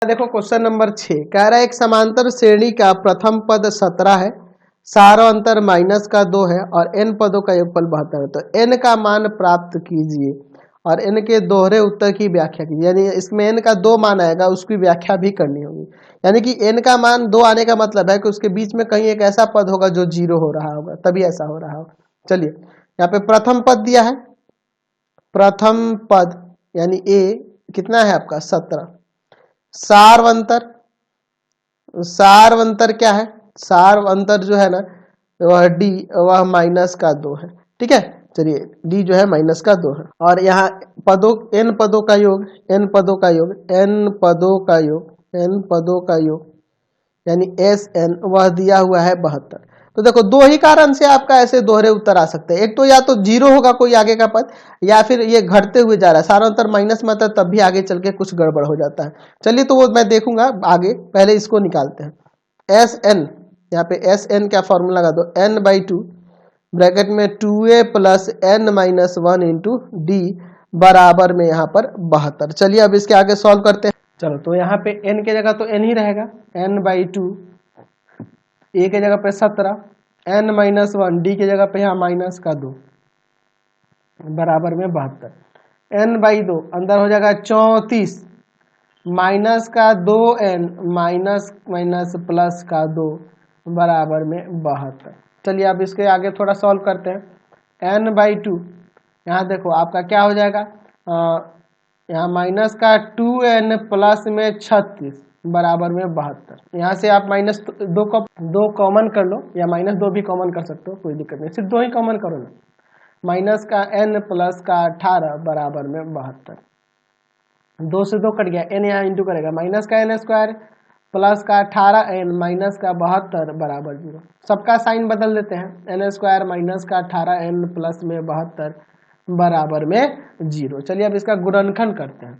देखो question number 6 कह रहा है एक समांतर श्रेणी का प्रथम पद 17 है, सारा अंतर माइनस का 2 है और n पदों का योगफल 72 है। तो n का मान प्राप्त कीजिए और n के दोहरे उत्तर की व्याख्या कीजिए। यानी इसमें n का 2 मान आएगा, उसकी व्याख्या भी करनी होगी। यानी कि n का मान 2 आने का मतलब है कि उसके बीच में कहीं एक ऐसा पद होगा जो 0 हो रहा होगा, तभी ऐसा हो रहा होगा। चलिए यहाँ पे प्रथम पद दिया है, प्रथम पद यानी a कितना है आपका 17। सारवंतर, सारवंतर क्या है, सारवंतर जो है ना वह d, वह माइनस का 2 है। ठीक है, चलिए d जो है माइनस का 2 है और यहाँ पदों n पदों का योग, n पदों का योग, n पदों का योग, n पदों का योग यानी Sn वह दिया हुआ है 72। तो देखो दो ही कारण से आपका ऐसे दोहरे उत्तर आ सकते हैं, एक तो या तो 0 होगा कोई आगे का पद, या फिर ये घटते हुए जा रहा है, सारा अंतर माइनस में आता है तब भी आगे चल के कुछ गड़बड़ हो जाता है। चलिए तो वो मैं देखूंगा आगे, पहले इसको निकालते हैं। Sn, यहाँ पे Sn क्या फॉर्मूला लगा दो, n/2 ब्रैकेट में 2a plus n minus 1 into D बराबर में यहाँ पर 72। चलिए अब इसके आगे सॉल्व करते हैं। चलो तो यहाँ पे n के जगह तो n ही रहेगा, n/2, a के जगह पे 17, n माइनस 1, डी के जगह पे यहाँ माइनस का 2 बराबर में 72, n/2 अंदर हो जाएगा 34 माइनस का 2n माइनस माइनस प्लस का 2 बराबर में 72। चलिए अब इसके आगे थोड़ा सॉल्व करते हैं। n/2 यहाँ देखो आपका क्या हो जाएगा, यहाँ माइनस का 2n प्लस में 36 बराबर में 72। यहाँ से आप माइनस दो कॉमन कर लो या माइनस 2 भी कॉमन कर सकते हो, कोई दिक्कत नहीं, सिर्फ 2 ही कॉमन करो ना। माइनस का n प्लस का 18 बराबर में 72, 2 से 2 कट गया, n यहाँ इंटू करेगा, माइनस का n स्क्वायर प्लस का 18n माइनस का 72 बराबर 0। सबका साइन बदल देते हैं, n स्क्वायर माइनस का 18n प्लस में 72 बराबर में 0। चलिए अब इसका गुणनखंड करते हैं,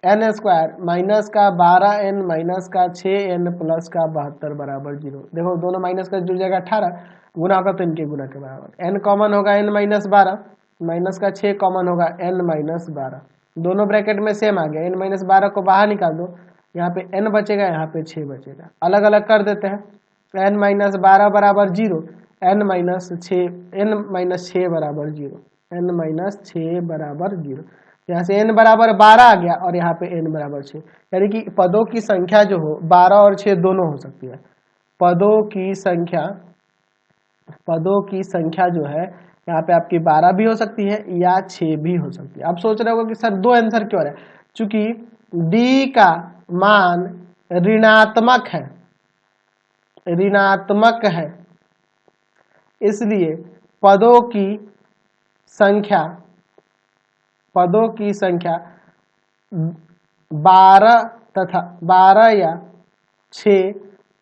n स्क्वायर माइनस का 12n माइनस का 6n प्लस का 72 बराबर 0। देखो दोनों माइनस का जुड़ जाएगा 18, गुना होगा तो इनके गुना के बराबर। n कॉमन होगा n माइनस 12, माइनस का 6 कॉमन होगा n माइनस 12, दोनों ब्रैकेट में सेम आ गया। n माइनस 12 को बाहर निकाल दो, यहाँ पे n बचेगा, यहाँ पे 6 बचेगा। अलग अलग कर देते हैं, n माइनस 12 बराबर 0, n माइनस 6 बराबर 0, n माइनस 6 बराबर 0। यहाँ से n बराबर 12 आ गया और यहाँ पे n बराबर 6, यानी कि पदों की संख्या जो हो 12 और 6 दोनों हो सकती है। पदों की संख्या जो है यहाँ पे आपकी 12 भी हो सकती है या 6 भी हो सकती है। आप सोच रहे हो कि सर दो आंसर क्यों आ रहा है, चूंकि d का मान ऋणात्मक है, इसलिए पदों की संख्या 12 या 6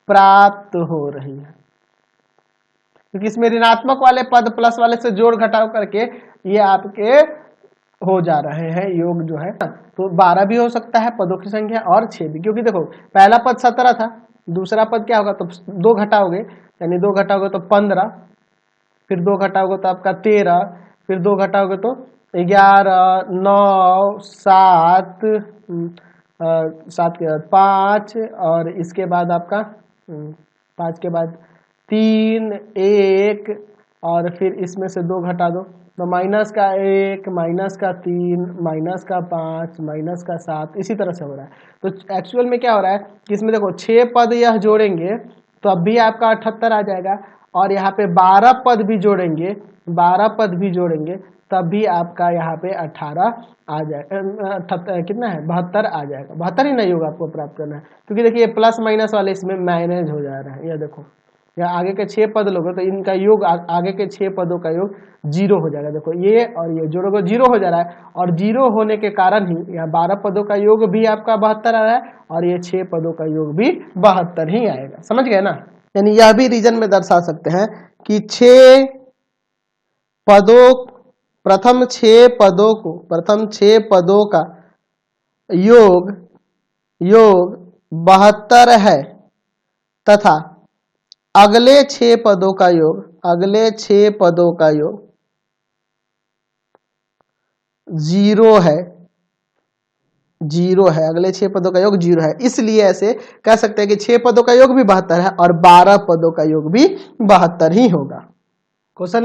प्राप्त हो रही है, क्योंकि इसमें ऋणात्मक वाले पद प्लस वाले से जोड़ घटाव करके ये आपके हो जा रहे हैं योग जो है। तो 12 भी हो सकता है पदों की संख्या और 6 भी, क्योंकि देखो पहला पद 17 था, दूसरा पद क्या होगा, तो 2 घटाओगे, यानी 2 घटाओगे तो 15, फिर 2 घटाओगे तो आपका 13, फिर 2 घटाओगे तो 11, 9, 7, 7 के बाद 5 और इसके बाद आपका 5 के बाद 3, 1 और फिर इसमें से 2 घटा दो तो माइनस का 1, माइनस का 3, माइनस का 5, माइनस का 7, इसी तरह से हो रहा है। तो एक्चुअल में क्या हो रहा है कि इसमें देखो 6 पद यह जोड़ेंगे तो अब भी आपका 78 आ जाएगा, और यहाँ पे 12 पद भी जोड़ेंगे, 12 पद भी जोड़ेंगे तब भी आपका यहाँ पे 18 आ जाएगा, कितना है 72 आ जाएगा। 72 ही नहीं होगा, आपको प्राप्त करना है, क्योंकि देखिए प्लस माइनस वाले इसमें मैनेज हो जा रहा है। यह देखो या आगे के 6 पद लोगे तो इनका योग आगे के 6 पदों का योग 0 हो जाएगा। देखो ये और ये जोड़ोगे 0 हो जा रहा है, और 0 होने के कारण ही यहाँ 12 पदों का योग भी आपका 72 आ रहा है और ये 6 पदों का योग भी 72 ही आएगा। समझ गए ना, यानी यह भी रीजन में दर्शा सकते हैं कि 6 पदों, प्रथम 6 पदों का योग 72 है तथा अगले 6 पदों का योग 0 है। जीरो है, अगले 6 पदों का योग जीरो है, इसलिए ऐसे कह सकते हैं कि 6 पदों का योग भी 72 है और 12 पदों का योग भी 72 ही होगा। क्वेश्चन